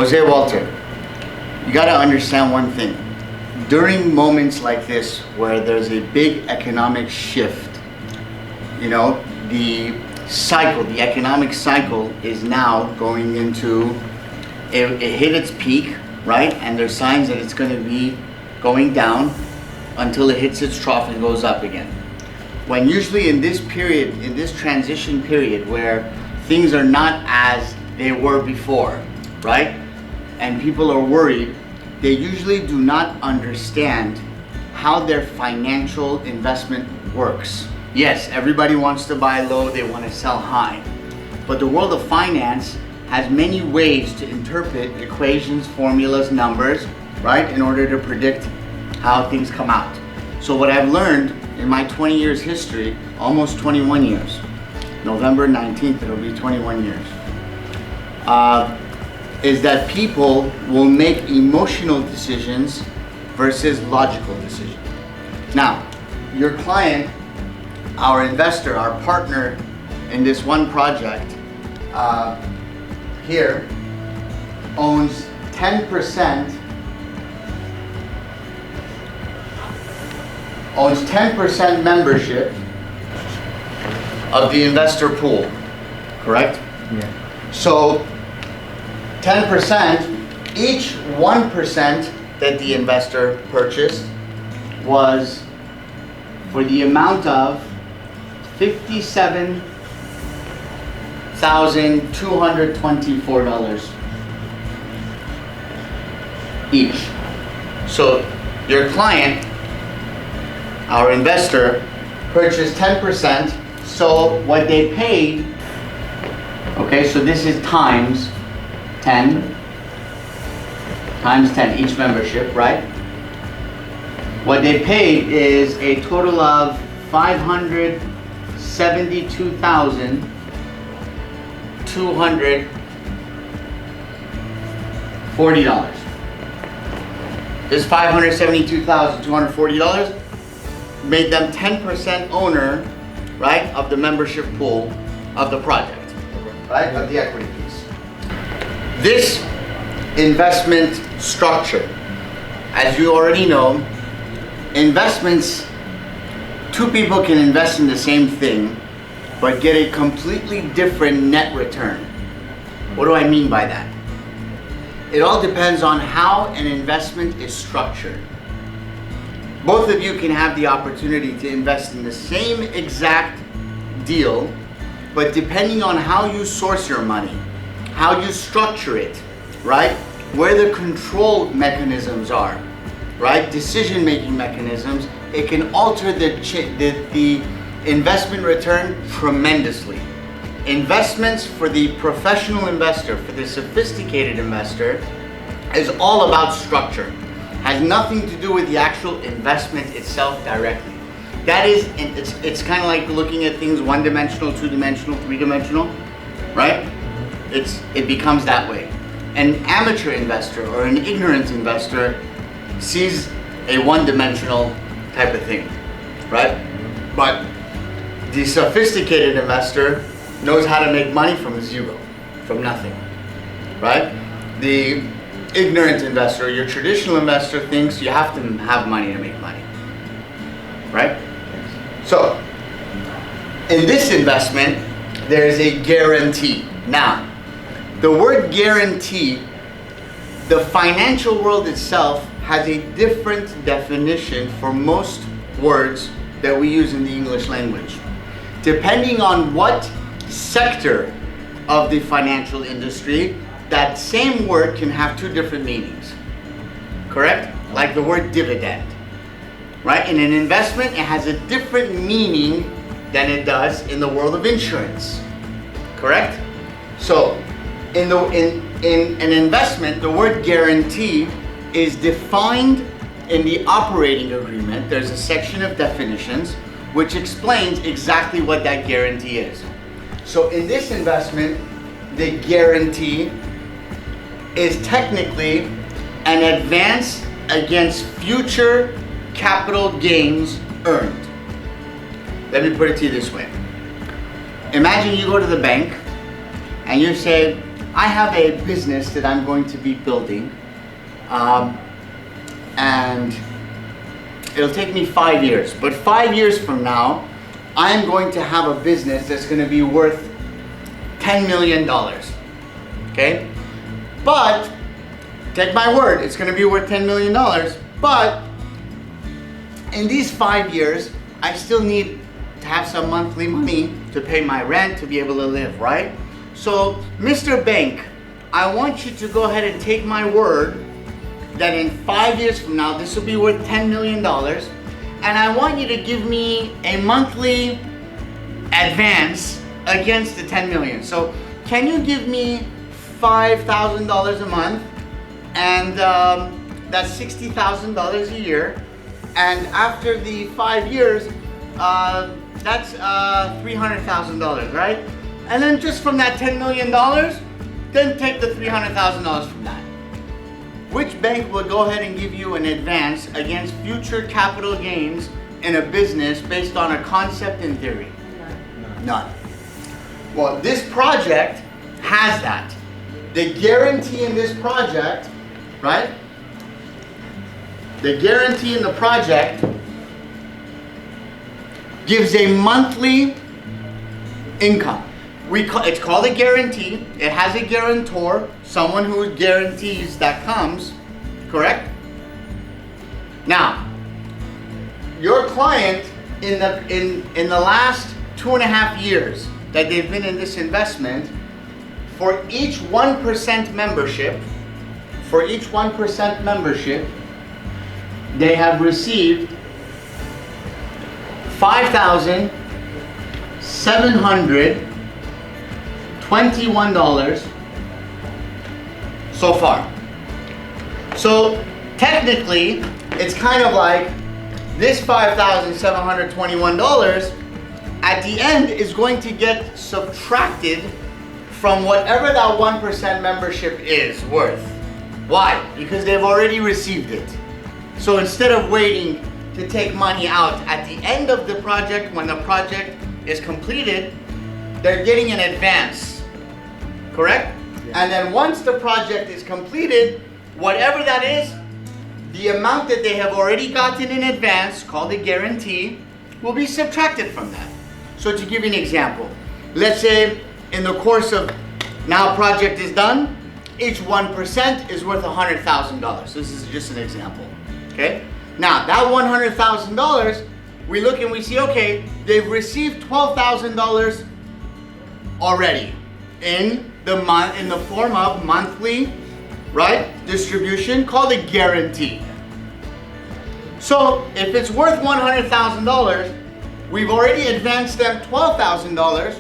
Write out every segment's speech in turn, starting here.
Jose Walter, you got to understand one thing. During moments like this where there's a big economic shift, you know, the economic cycle is now going into, it hit its peak, right? And there's signs that it's going to be going down until it hits its trough and goes up again. When usually in this period, in this transition period where things are not as they were before, right? And people are worried, they usually do not understand how their financial investment works. Yes, everybody wants to buy low, they want to sell high. But the world of finance has many ways to interpret equations, formulas, numbers, right? In order to predict how things come out. So what I've learned in my 20 years history, almost 21 years, November 19th, it'll be 21 years, is that people will make emotional decisions versus logical decisions. Now, your client, our investor, our partner in this one project here owns 10% membership of the investor pool, correct? Yeah. So 10%, each 1% that the investor purchased was for the amount of $57,224 each. So your client, our investor, purchased 10%, so what they paid, okay, so this is times 10, each membership, right? What they paid is a total of $572,240. This $572,240 made them 10% owner, right, of the membership pool of the project, right, of the equity piece. This investment structure, as you already know, investments, two people can invest in the same thing, but get a completely different net return. What do I mean by that? It all depends on how an investment is structured. Both of you can have the opportunity to invest in the same exact deal, but depending on how you source your money, how you structure it, right? Where the control mechanisms are, right? Decision-making mechanisms, it can alter the investment return tremendously. Investments for the professional investor, for the sophisticated investor, is all about structure. Has nothing to do with the actual investment itself directly. That is, it's kind of like looking at things one-dimensional, two-dimensional, three-dimensional, right? It becomes that way. An amateur investor or an ignorant investor sees a one-dimensional type of thing, right? But the sophisticated investor knows how to make money from zero, from nothing, right? The ignorant investor, your traditional investor, thinks you have to have money to make money, right? So, in this investment, there is a guarantee. Now, the word guarantee, the financial world itself has a different definition for most words that we use in the English language. Depending on what sector of the financial industry, that same word can have two different meanings, correct? Like the word dividend, right? In an investment, it has a different meaning than it does in the world of insurance, correct? So, in an investment, the word guarantee is defined in the operating agreement. There's a section of definitions which explains exactly what that guarantee is. So in this investment, the guarantee is technically an advance against future capital gains earned. Let me put it to you this way. Imagine you go to the bank and you say, I have a business that I'm going to be building, and it'll take me 5 years. But 5 years from now, I'm going to have a business that's going to be worth $10 million. Okay? But, take my word, it's going to be worth $10 million. But, in these 5 years, I still need to have some monthly money to pay my rent, to be able to live, right? So, Mr. Bank, I want you to go ahead and take my word that in 5 years from now, this will be worth $10 million. And I want you to give me a monthly advance against the $10 million. So, can you give me $5,000 a month? And that's $60,000 a year. And after the 5 years, that's $300,000, right? And then just from that $10 million, then take the $300,000 from that. Which bank will go ahead and give you an advance against future capital gains in a business based on a concept and theory? None. Well, this project has that. The guarantee in this project, right? The guarantee in the project gives a monthly income. It's called a guarantee. It has a guarantor, someone who guarantees that comes, correct? Now, your client in the last 2.5 years that they've been in this investment, for each 1% membership, they have received $5,721 so far. So technically, it's kind of like this $5,721 at the end is going to get subtracted from whatever that 1% membership is worth. Why? Because they've already received it. So instead of waiting to take money out at the end of the project, when the project is completed, they're getting an advance, correct? Yeah. And then once the project is completed, whatever that is, the amount that they have already gotten in advance, called a guarantee, will be subtracted from that. So to give you an example, let's say in the course of now project is done, each 1% is worth $100,000. This is just an example, okay? Now that $100,000, we look and we see, okay, they've received $12,000 already in the form of monthly, right, distribution called a guarantee. So if it's worth $100,000, we've already advanced them $12,000.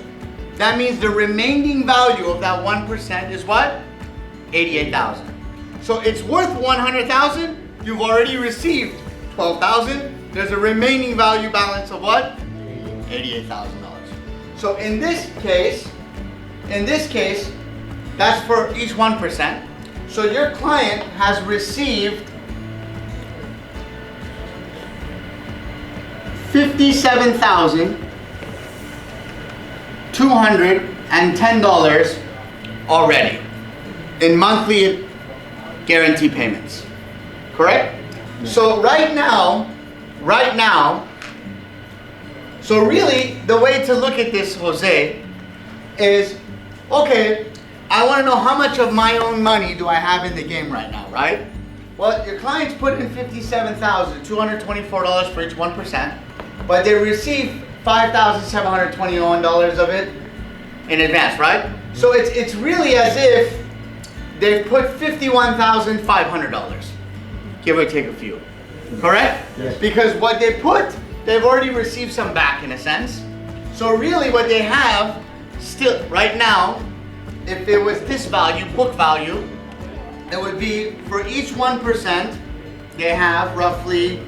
That means the remaining value of that 1% is what? $88,000. So it's worth $100,000. You've already received $12,000. There's a remaining value balance of what? $88,000. So in this case, that's for each 1%. So your client has received $57,210 already in monthly guarantee payments, correct? Yeah. So right now, so really the way to look at this, Jose, is, okay, I want to know how much of my own money do I have in the game right now, right? Well, your clients put in $57,224 for each 1%, but they receive $5,721 of it in advance, right? So it's really as if they've put $51,500, give or take a few, correct? Yes. Because what they put, they've already received some back in a sense. So really what they have still, right now, if it was this value, book value, it would be for each 1%, they have roughly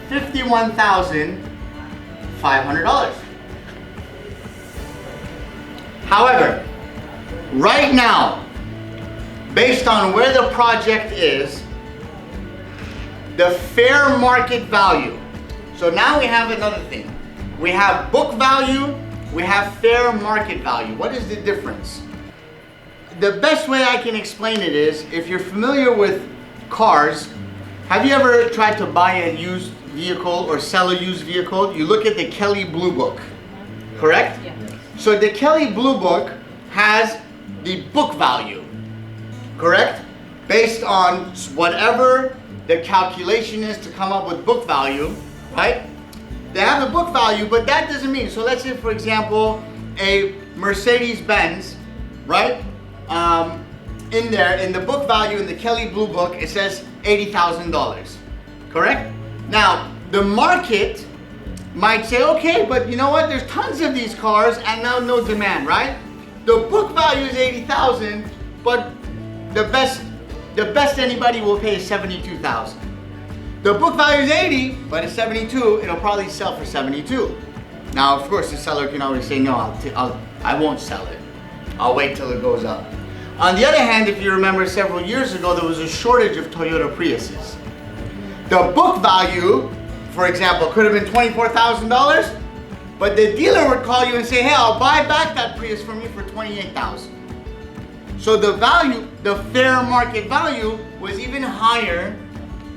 $51,500. However, right now, based on where the project is, the fair market value. So now we have another thing. We have book value, we have fair market value. What is the difference? the best way I can explain it is, if you're familiar with cars, have you ever tried to buy a used vehicle or sell a used vehicle? You look at the Kelley Blue Book, correct? Yeah. So the Kelley Blue Book has the book value, correct? Based on whatever the calculation is to come up with book value, right? They have a book value, but that doesn't mean, so let's say for example, a Mercedes-Benz, right? In there, in the book value in the Kelley Blue Book, it says $80,000, correct? Now, the market might say, okay, but you know what? There's tons of these cars and now no demand, right? The book value is 80,000, but the best anybody will pay is 72,000. The book value is 80, but it's 72. It'll probably sell for 72. Now, of course, the seller can always say, no, I won't sell it. I'll wait till it goes up. On the other hand, if you remember several years ago, there was a shortage of Toyota Priuses. The book value, for example, could have been $24,000, but the dealer would call you and say, hey, I'll buy back that Prius from you for $28,000. So the value, the fair market value, was even higher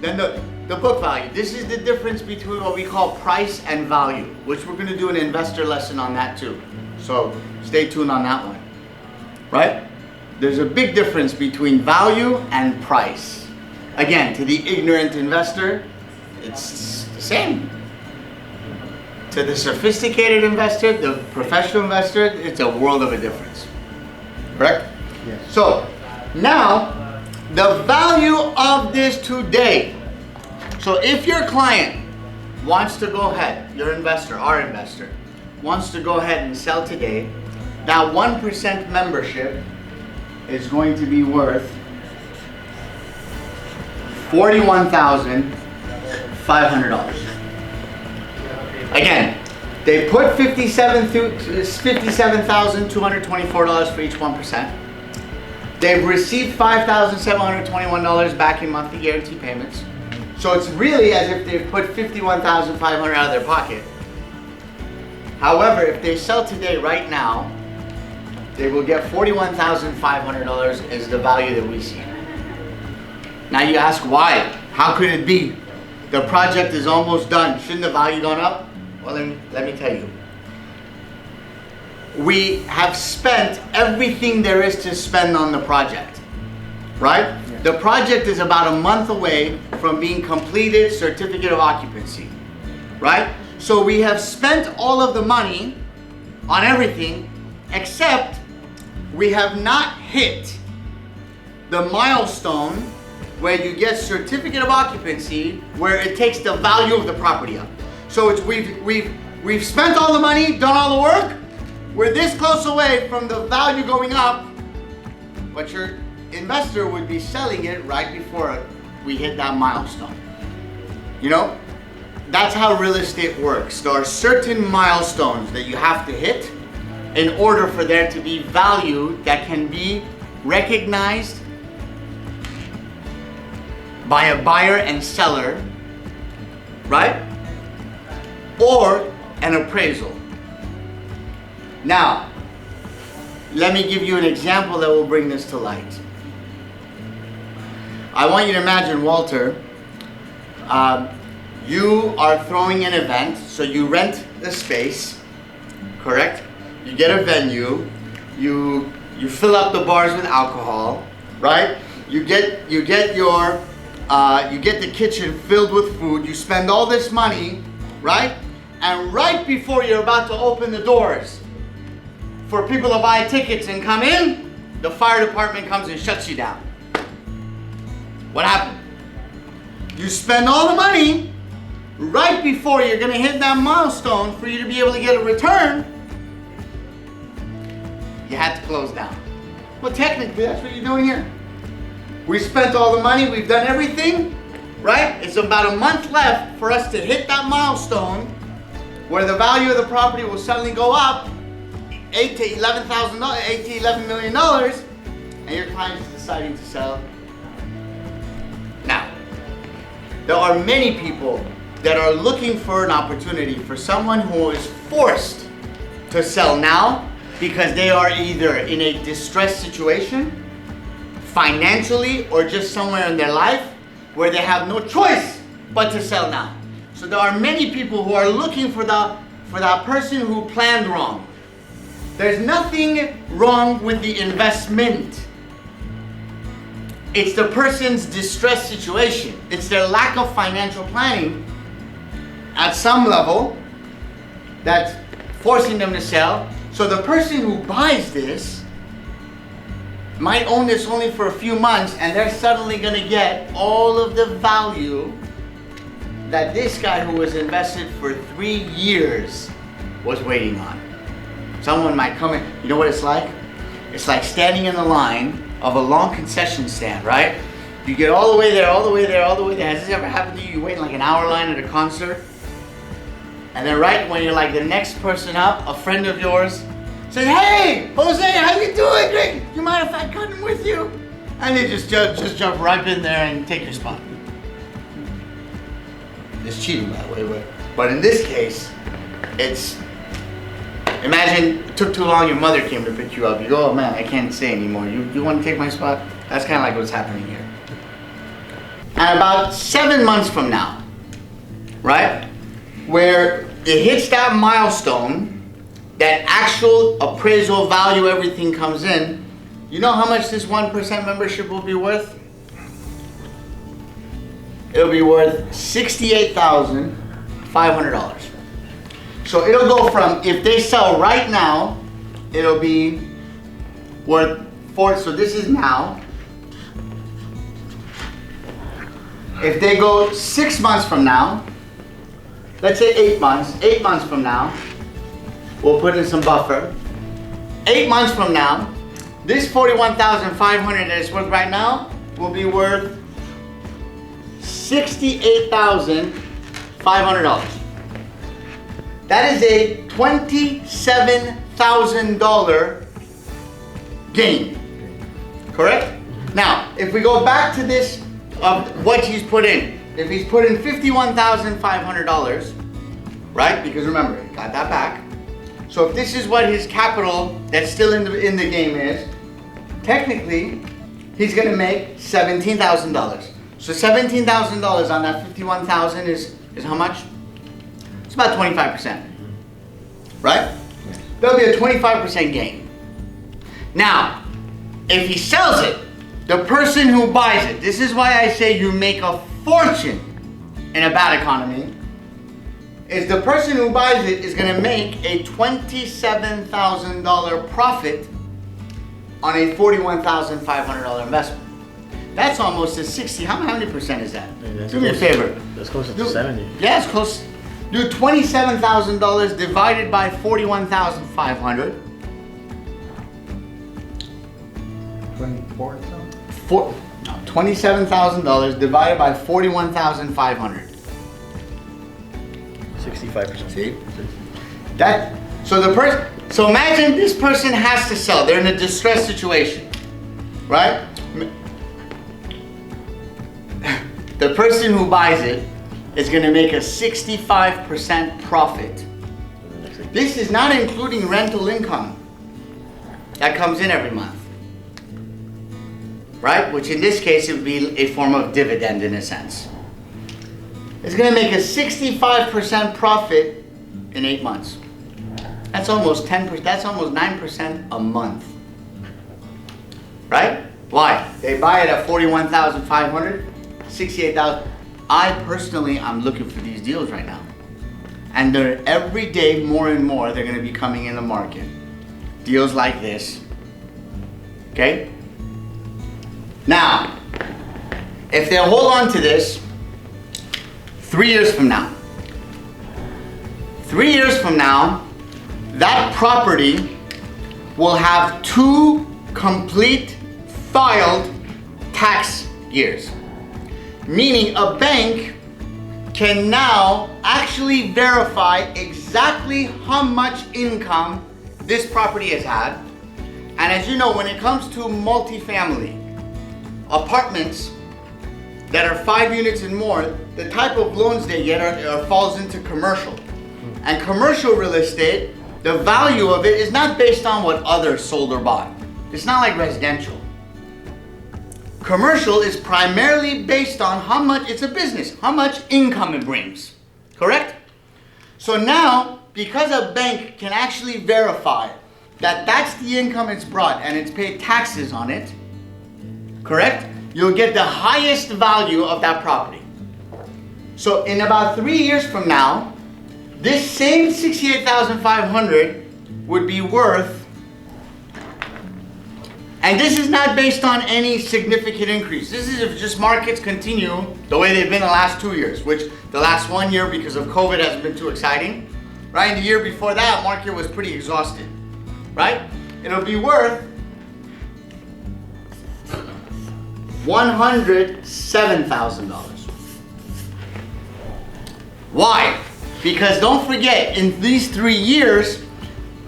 than the book value. This is the difference between what we call price and value, which we're going to do an investor lesson on that too. So stay tuned on that one, right? There's a big difference between value and price. Again, to the ignorant investor, it's the same. To the sophisticated investor, the professional investor, it's a world of a difference. Correct? Yes. So, now, the value of this today. So if your client wants to go ahead, your investor, our investor, wants to go ahead and sell today, that 1% membership is going to be worth $41,500. Again, they put $57,224 for each 1%. They've received $5,721 back in monthly guarantee payments. So it's really as if they've put $51,500 out of their pocket. However, if they sell today, right now, they will get $41,500 is the value that we see. Now you ask why? How could it be? The project is almost done. Shouldn't the value gone up? Well, let me tell you. We have spent everything there is to spend on the project, right? Yeah. The project is about a month away from being completed, certificate of occupancy, right? So we have spent all of the money on everything, except we have not hit the milestone where you get certificate of occupancy, where it takes the value of the property up. So it's we've spent all the money, done all the work. We're this close away from the value going up, but your investor would be selling it right before we hit that milestone. You know, that's how real estate works. There are certain milestones that you have to hit in order for there to be value that can be recognized by a buyer and seller, right? Or an appraisal. Now, let me give you an example that will bring this to light. I want you to imagine, Walter, you are throwing an event, so you rent the space, correct? You get a venue, you fill up the bars with alcohol, right? You get the kitchen filled with food, you spend all this money, right? And right before you're about to open the doors for people to buy tickets and come in, the fire department comes and shuts you down. What happened? You spend all the money right before you're gonna hit that milestone for you to be able to get a return. You had to close down. Well, technically, that's what you're doing here. We spent all the money, we've done everything, right? It's about a month left for us to hit that milestone where the value of the property will suddenly go up $8 to $11 million, and your client is deciding to sell. Now, there are many people that are looking for an opportunity, for someone who is forced to sell now, because they are either in a distressed situation, financially, or just somewhere in their life where they have no choice but to sell now. So there are many people who are looking for that person who planned wrong. There's nothing wrong with the investment. It's the person's distressed situation. It's their lack of financial planning at some level that's forcing them to sell. So the person who buys this might own this only for a few months, and they're suddenly going to get all of the value that this guy who was invested for 3 years was waiting on. Someone might come in. You know what it's like? It's like standing in the line of a long concession stand, right? You get all the way there, all the way there, all the way there. Has this ever happened to you? You wait in like an hour line at a concert, and then right when you're like the next person up, a friend of yours says, "Hey, Jose, how you doing? Great. You mind if I come with you?" And they just jump right in there and take your spot. It's cheating, by the way, but in this case, it's, imagine it took too long, your mother came to pick you up. You go, "Oh man, I can't stay anymore. You want to take my spot?" That's kind of like what's happening here. And about 7 months from now, right, where it hits that milestone, that actual appraisal value, everything comes in, you know how much this 1% membership will be worth? It'll be worth $68,500. So it'll go from, if they sell right now, it'll be worth so this is now. If they go 6 months from now, let's say 8 months from now, we'll put in some buffer. 8 months from now, this $41,500 that it's worth right now will be worth $68,500. That is a $27,000 gain, correct? Now, if we go back to this of what he's put in, if he's put in $51,500, right? Because remember, he got that back. So if this is what his capital that's still in the game is, technically, he's going to make $17,000. So $17,000 on that $51,000 is how much? It's about 25%, right? There'll be a 25% gain. Now, if he sells it, the person who buys it, this is why I say you make a fortune in a bad economy, is the person who buys it is going to make a $27,000 profit on a $41,500 investment. That's almost a 60. How many percent is that? Do me a favor. That's close to 70. Yeah, it's close. Do $27,000 divided by 41,500. 24,000? $27,000 divided by 41,500. 65%. See? So imagine this person has to sell. They're in a distressed situation, right? The person who buys it is going to make a 65% profit. This is not including rental income that comes in every month, right? Which in this case, it would be a form of dividend in a sense. It's going to make a 65% profit in 8 months. That's almost 10%. That's almost 9% a month, right? Why? They buy it at 41,500, 68,000. I personally, I'm looking for these deals right now, and they're every day more and more. They're going to be coming in the market. Deals like this. Okay. Now, if they hold on to this 3 years from now, 3 years from now, that property will have 2 complete filed tax years. Meaning a bank can now actually verify exactly how much income this property has had. And as you know, when it comes to multifamily apartments that are 5 units and more, the type of loans they get falls into commercial. And commercial real estate, the value of it is not based on what others sold or bought. It's not like residential. Commercial is primarily based on how much, it's a business, how much income it brings, correct? So now, because a bank can actually verify that that's the income it's brought and it's paid taxes on it, correct? You'll get the highest value of that property. So in about 3 years from now, this same $68,500 would be worth, and this is not based on any significant increase. This is if just markets continue the way they've been the last 2 years, which the last 1 year because of COVID hasn't been too exciting. Right, and the year before that, market was pretty exhausted. Right? It'll be worth $107,000. Why? Because don't forget, in these 3 years,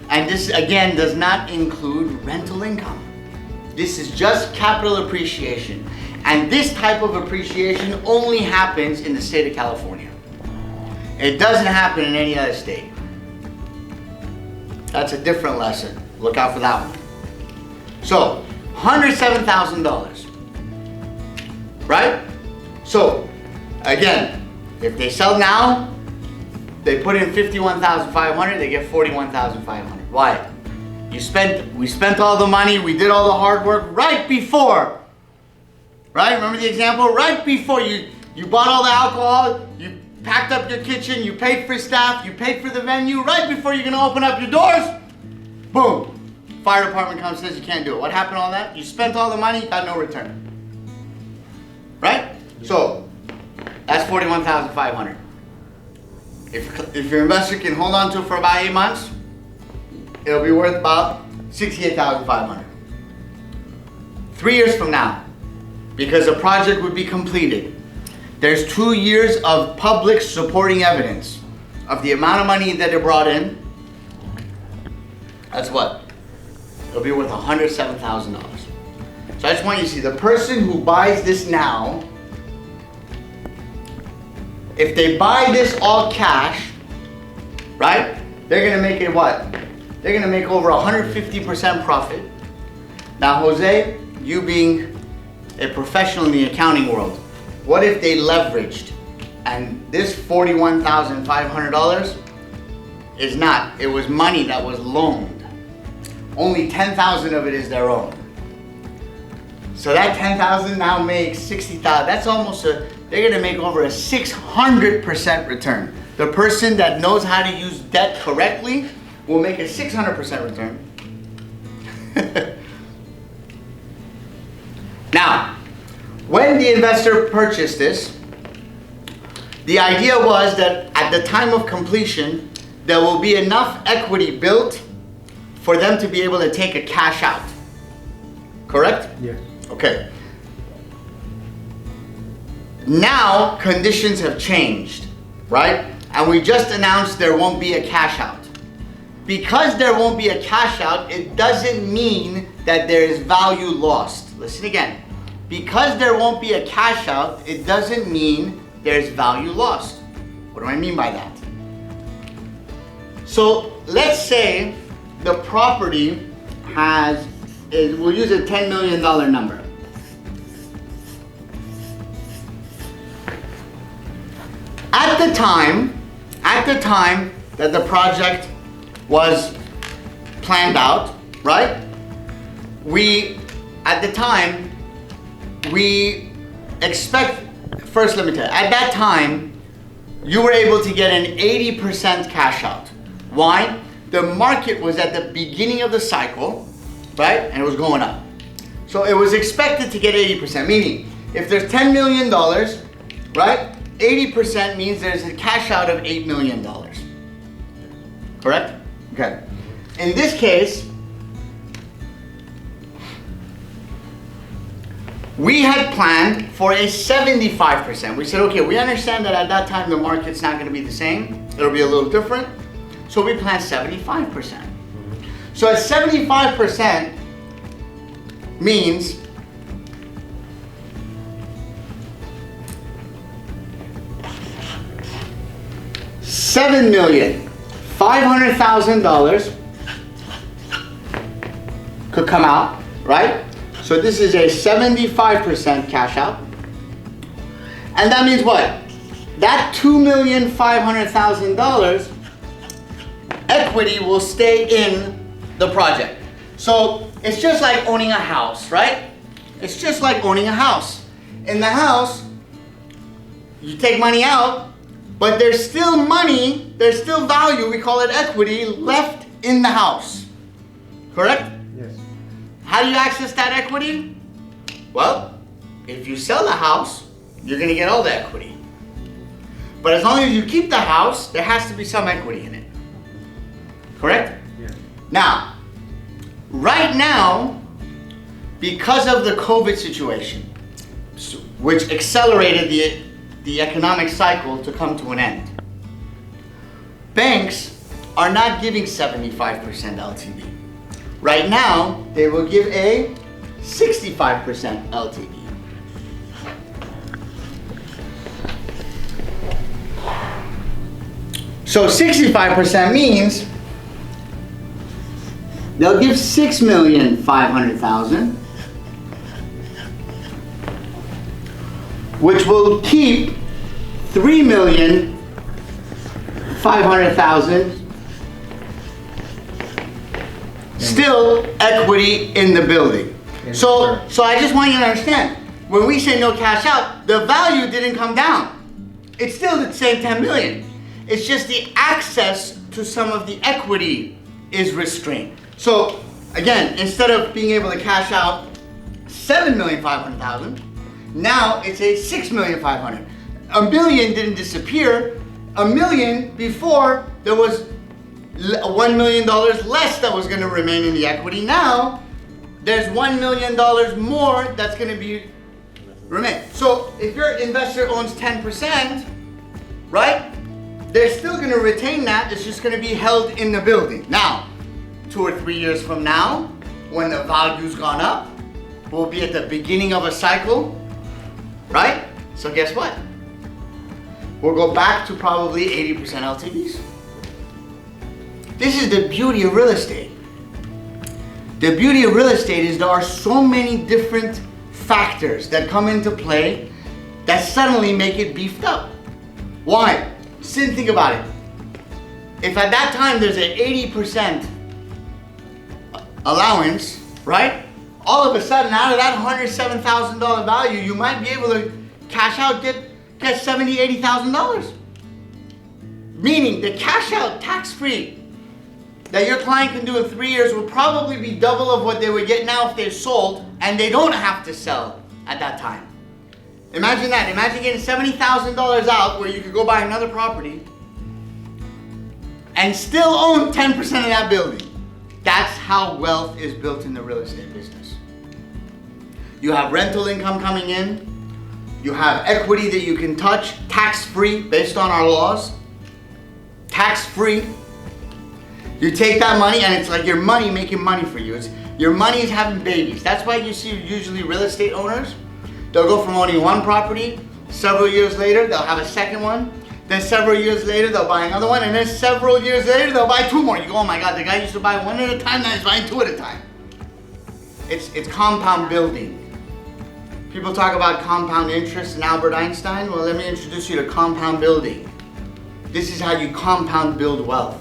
and this again does not include rental income. This is just capital appreciation. And this type of appreciation only happens in the state of California. It doesn't happen in any other state. That's a different lesson. Look out for that one. So, $107,000. Right? So, again, if they sell now, they put in $51,500, they get $41,500. Why? We spent all the money, we did all the hard work right before. Right? Remember the example? Right before you bought all the alcohol, you packed up your kitchen, you paid for staff, you paid for the venue, right before you're gonna open up your doors, boom. Fire department comes and says you can't do it. What happened to all that? You spent all the money, got no return. Right? So, that's $41,500. If your investor can hold on to it for about 8 months, it'll be worth about $68,500. 3 years from now, because the project would be completed, there's 2 years of public supporting evidence of the amount of money that it brought in. That's what? It'll be worth $107,000. So I just want you to see, the person who buys this now, if they buy this all cash, right? They're gonna make it what? They're gonna make over 150% profit. Now, Jose, you being a professional in the accounting world, what if they leveraged and this $41,500 is not, it was money that was loaned. Only 10,000 of it is their own. So that 10,000 now makes 60,000. That's almost they're gonna make over a 600% return. The person that knows how to use debt correctly will make a 600% return. Now, when the investor purchased this, the idea was that at the time of completion, there will be enough equity built for them to be able to take a cash out. Correct? Yes. Okay. Now, conditions have changed, right? And we just announced there won't be a cash out. Because there won't be a cash out, it doesn't mean that there is value lost. Listen again. Because there won't be a cash out, it doesn't mean there's value lost. What do I mean by that? So let's say the property we'll use a $10 million number. At the time that the project was planned out, right? First let me tell you, at that time, you were able to get an 80% cash out. Why? The market was at the beginning of the cycle, right? And it was going up. So it was expected to get 80%, meaning if there's $10 million, right? 80% means there's a cash out of $8 million. Correct? Okay. In this case, we had planned for a 75%. We said, okay, we understand that at that time the market's not going to be the same. It'll be a little different. So we planned 75%. So at 75% means $7,500,000 $500,000 could come out, right? So this is a 75% cash out. And that means what? That $2,500,000 equity will stay in the project. So it's just like owning a house, right? It's just like owning a house. In the house, you take money out, but there's still money, there's still value, we call it equity, left in the house. Correct? Yes. How do you access that equity? Well, if you sell the house, you're going to get all the equity. But as long as you keep the house, there has to be some equity in it. Correct? Yeah. Now, right now, because of the COVID situation, which accelerated the economic cycle to come to an end, banks are not giving 75% LTV. Right now, they will give a 65% LTV. So 65% means they'll give $6,500,000, which will keep $3,500,000 still equity in the building. So I just want you to understand, when we say no cash out, the value didn't come down. It's still the same 10 million. It's just the access to some of the equity is restrained. So again, instead of being able to cash out $7,500,000, now it's a $6,500,000. $1 million didn't disappear. $1 million before, there was $1 million less that was going to remain in the equity. Now there's $1 million more that's going to be remain. So if your investor owns 10%, right? They're still going to retain that. It's just going to be held in the building. Now, 2 or 3 years from now, when the value's gone up, we'll be at the beginning of a cycle, right? So guess what? We'll go back to probably 80% LTVs. This is the beauty of real estate. The beauty of real estate is there are so many different factors that come into play that suddenly make it beefed up. Why? Think about it. If at that time there's an 80% allowance, right? All of a sudden, out of that $107,000 value, you might be able to cash out, get $70,000, $80,000. Meaning the cash out tax-free that your client can do in 3 years will probably be double of what they would get now if they sold and they don't have to sell at that time. Imagine that. Imagine getting $70,000 out where you could go buy another property and still own 10% of that building. That's how wealth is built in the real estate business. You have rental income coming in. You have equity that you can touch, tax-free based on our laws. Tax-free. You take that money and it's like your money making money for you. Your money is having babies. That's why you see usually real estate owners, they'll go from owning one property, several years later, they'll have a second one, then several years later, they'll buy another one, and then several years later, they'll buy 2 more. You go, oh my God, the guy used to buy 1 at a time, now he's buying 2 at a time. It's compound building. People talk about compound interest and Albert Einstein. Well, let me introduce you to compound building. This is how you compound build wealth.